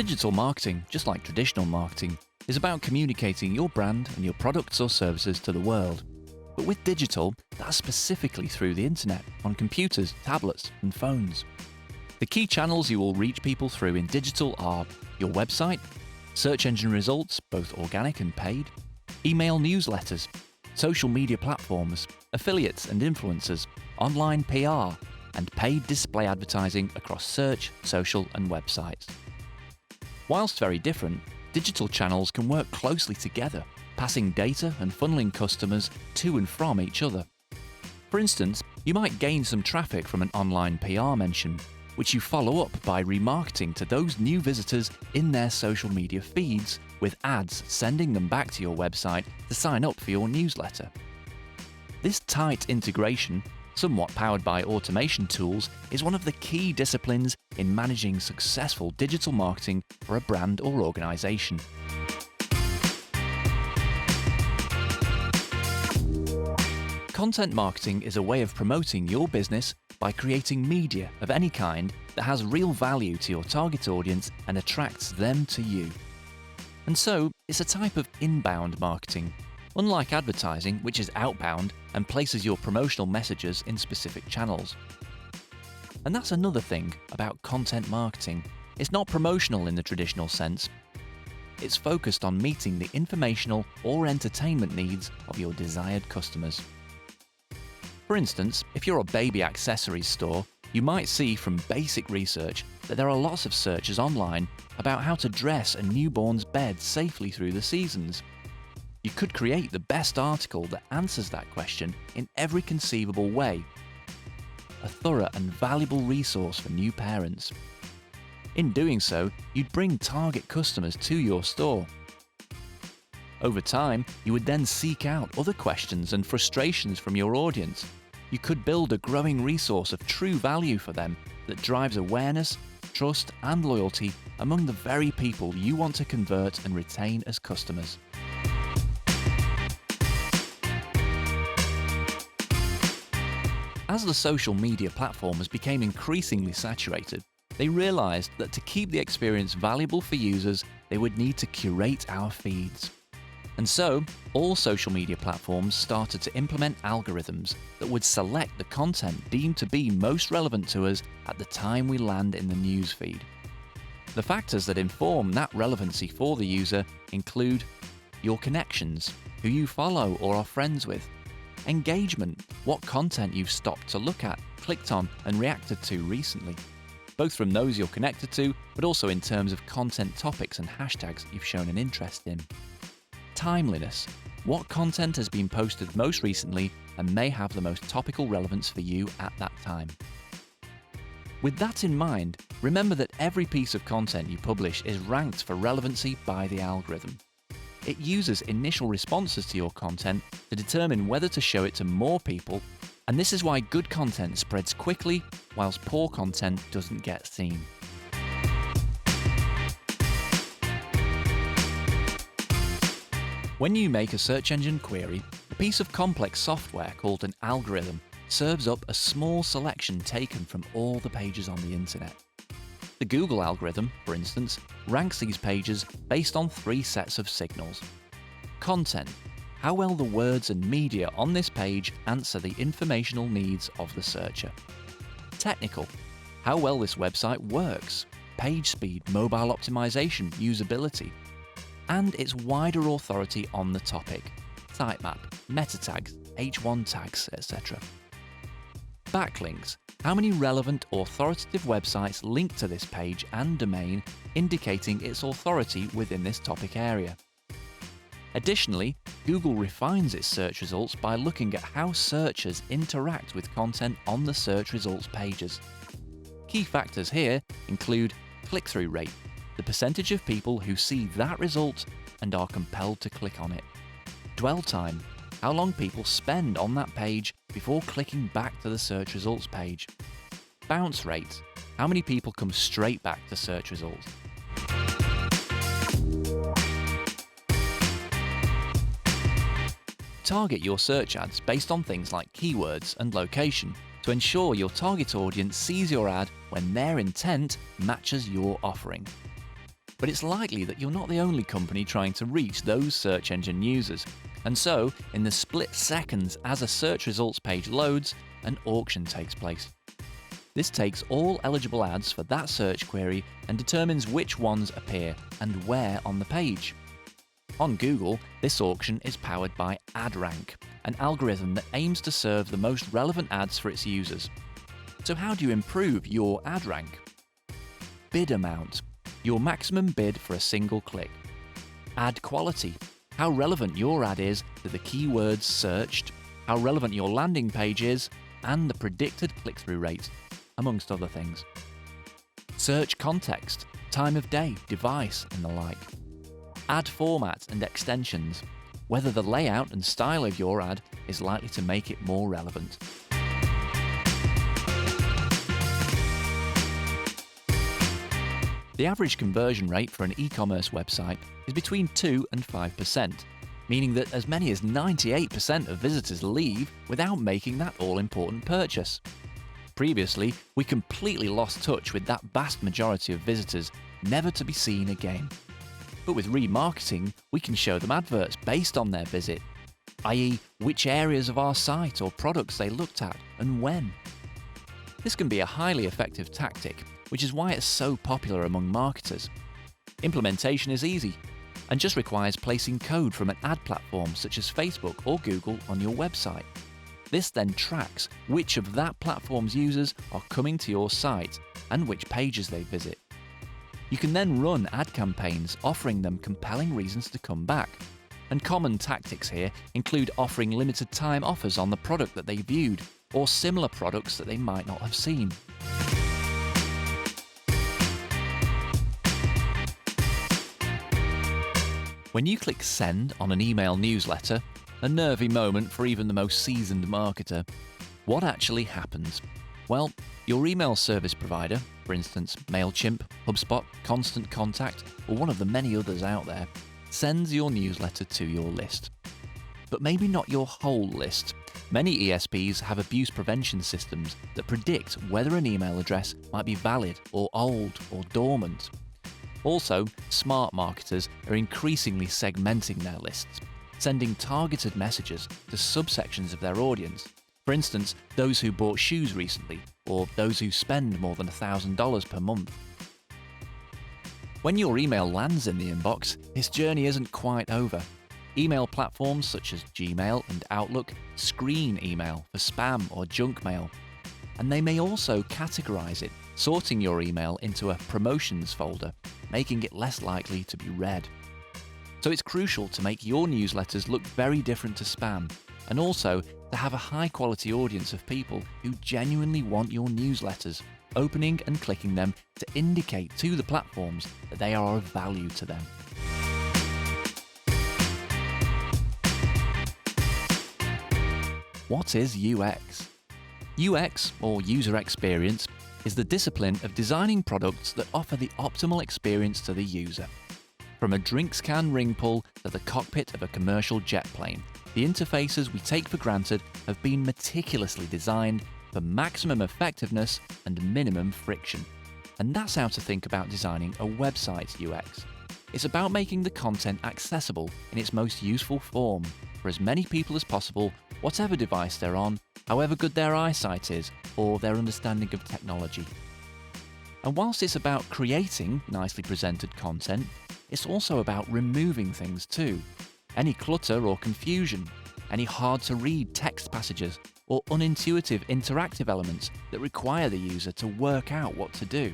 Digital marketing, just like traditional marketing, is about communicating your brand and your products or services to the world. But with digital, that's specifically through the internet, on computers, tablets, and phones. The key channels you will reach people through in digital are your website, search engine results, both organic and paid, email newsletters, social media platforms, affiliates and influencers, online PR, and paid display advertising across search, social, and websites. Whilst very different, digital channels can work closely together, passing data and funneling customers to and from each other. For instance, you might gain some traffic from an online PR mention, which you follow up by remarketing to those new visitors in their social media feeds, with ads sending them back to your website to sign up for your newsletter. This tight integration, somewhat powered by automation tools, is one of the key disciplines in managing successful digital marketing for a brand or organization. Content marketing is a way of promoting your business by creating media of any kind that has real value to your target audience and attracts them to you. And so, it's a type of inbound marketing, unlike advertising, which is outbound and places your promotional messages in specific channels. And that's another thing about content marketing. It's not promotional in the traditional sense. It's focused on meeting the informational or entertainment needs of your desired customers. For instance, if you're a baby accessories store, you might see from basic research that there are lots of searches online about how to dress a newborn's bed safely through the seasons. You could create the best article that answers that question in every conceivable way. A thorough and valuable resource for new parents. In doing so, you'd bring target customers to your store. Over time, you would then seek out other questions and frustrations from your audience. You could build a growing resource of true value for them that drives awareness, trust, and loyalty among the very people you want to convert and retain as customers. As the social media platforms became increasingly saturated, they realized that to keep the experience valuable for users, they would need to curate our feeds. And so, all social media platforms started to implement algorithms that would select the content deemed to be most relevant to us at the time we land in the newsfeed. The factors that inform that relevancy for the user include your connections, who you follow or are friends with, engagement, what content you've stopped to look at, clicked on, and reacted to recently, both from those you're connected to, but also in terms of content topics and hashtags you've shown an interest in. Timeliness, what content has been posted most recently and may have the most topical relevance for you at that time. With that in mind, remember that every piece of content you publish is ranked for relevancy by the algorithm. It uses initial responses to your content to determine whether to show it to more people, and this is why good content spreads quickly, whilst poor content doesn't get seen. When you make a search engine query, a piece of complex software called an algorithm serves up a small selection taken from all the pages on the internet. The Google algorithm, for instance, ranks these pages based on 3 sets of signals. Content, how well the words and media on this page answer the informational needs of the searcher. Technical, how well this website works, page speed, mobile optimization, usability, and its wider authority on the topic, sitemap, meta tags, H1 tags, etc. Backlinks, how many relevant authoritative websites link to this page and domain, indicating its authority within this topic area. Additionally, Google refines its search results by looking at how searchers interact with content on the search results pages. Key factors here include click-through rate, the percentage of people who see that result and are compelled to click on it. Dwell time, how long people spend on that page before clicking back to the search results page. Bounce rate, how many people come straight back to search results. Target your search ads based on things like keywords and location to ensure your target audience sees your ad when their intent matches your offering. But it's likely that you're not the only company trying to reach those search engine users. And so, in the split seconds as a search results page loads, an auction takes place. This takes all eligible ads for that search query and determines which ones appear and where on the page. On Google, this auction is powered by AdRank, an algorithm that aims to serve the most relevant ads for its users. So how do you improve your ad rank? Bid amount, your maximum bid for a single click. Ad quality, how relevant your ad is to the keywords searched, how relevant your landing page is, and the predicted click-through rate, amongst other things. Search context, time of day, device, and the like. Ad format and extensions, whether the layout and style of your ad is likely to make it more relevant. The average conversion rate for an e-commerce website is between 2 and 5%, meaning that as many as 98% of visitors leave without making that all-important purchase. Previously, we completely lost touch with that vast majority of visitors, never to be seen again. But with remarketing, we can show them adverts based on their visit, i.e. which areas of our site or products they looked at and when. This can be a highly effective tactic, which is why it's so popular among marketers. Implementation is easy and just requires placing code from an ad platform such as Facebook or Google on your website. This then tracks which of that platform's users are coming to your site and which pages they visit. You can then run ad campaigns offering them compelling reasons to come back. And common tactics here include offering limited time offers on the product that they viewed or similar products that they might not have seen. When you click send on an email newsletter, a nervy moment for even the most seasoned marketer, what actually happens? Well, your email service provider, for instance MailChimp, HubSpot, Constant Contact, or one of the many others out there, sends your newsletter to your list. But maybe not your whole list. Many ESPs have abuse prevention systems that predict whether an email address might be valid or old or dormant. Also, smart marketers are increasingly segmenting their lists, sending targeted messages to subsections of their audience. For instance, those who bought shoes recently, or those who spend more than $1,000 per month. When your email lands in the inbox, its journey isn't quite over. Email platforms such as Gmail and Outlook screen email for spam or junk mail, and they may also categorize it, sorting your email into a promotions folder, making it less likely to be read. So it's crucial to make your newsletters look very different to spam, and also to have a high-quality audience of people who genuinely want your newsletters, opening and clicking them to indicate to the platforms that they are of value to them. What is UX? UX, or user experience, is the discipline of designing products that offer the optimal experience to the user. From a drinks can ring pull to the cockpit of a commercial jet plane, the interfaces we take for granted have been meticulously designed for maximum effectiveness and minimum friction. And that's how to think about designing a website's UX. It's about making the content accessible in its most useful form for as many people as possible, whatever device they're on, however good their eyesight is, or their understanding of technology. And whilst it's about creating nicely presented content, it's also about removing things too. Any clutter or confusion, any hard-to-read text passages, or unintuitive interactive elements that require the user to work out what to do.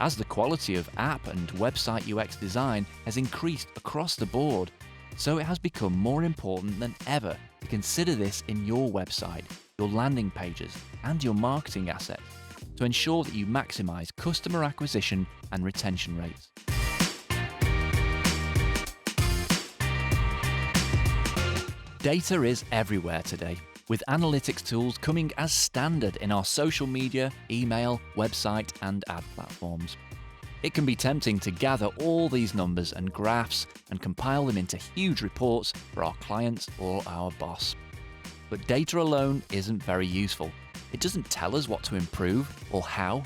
As the quality of app and website UX design has increased across the board, so it has become more important than ever to consider this in your website, your landing pages, and your marketing assets to ensure that you maximize customer acquisition and retention rates. Data is everywhere today, with analytics tools coming as standard in our social media, email, website, and ad platforms. It can be tempting to gather all these numbers and graphs and compile them into huge reports for our clients or our boss. But data alone isn't very useful. It doesn't tell us what to improve or how.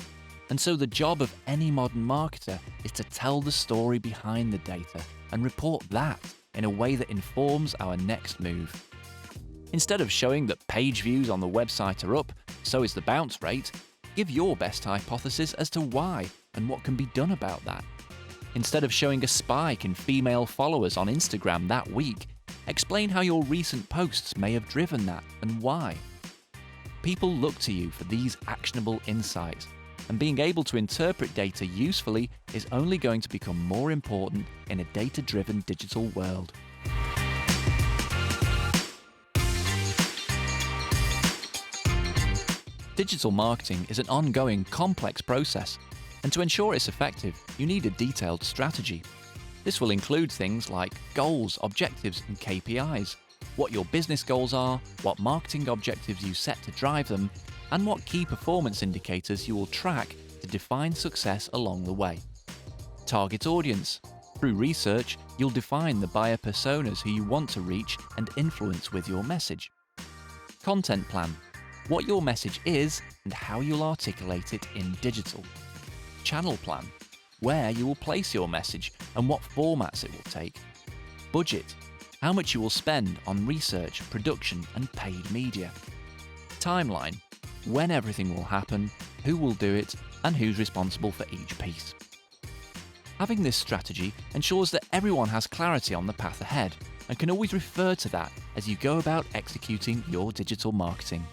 And so the job of any modern marketer is to tell the story behind the data and report that in a way that informs our next move. Instead of showing that page views on the website are up, so is the bounce rate, give your best hypothesis as to why and what can be done about that. Instead of showing a spike in female followers on Instagram that week, explain how your recent posts may have driven that and why. People look to you for these actionable insights, and being able to interpret data usefully is only going to become more important in a data-driven digital world. Digital marketing is an ongoing, complex process, and to ensure it's effective, you need a detailed strategy. This will include things like goals, objectives, and KPIs, what your business goals are, what marketing objectives you set to drive them, and what key performance indicators you will track to define success along the way. Target audience. Through research, you'll define the buyer personas who you want to reach and influence with your message. Content plan. What your message is and how you'll articulate it in digital. Channel plan. Where you will place your message and what formats it will take. Budget. How much you will spend on research, production, and paid media. Timeline. When everything will happen, who will do it, and who's responsible for each piece. Having this strategy ensures that everyone has clarity on the path ahead and can always refer to that as you go about executing your digital marketing.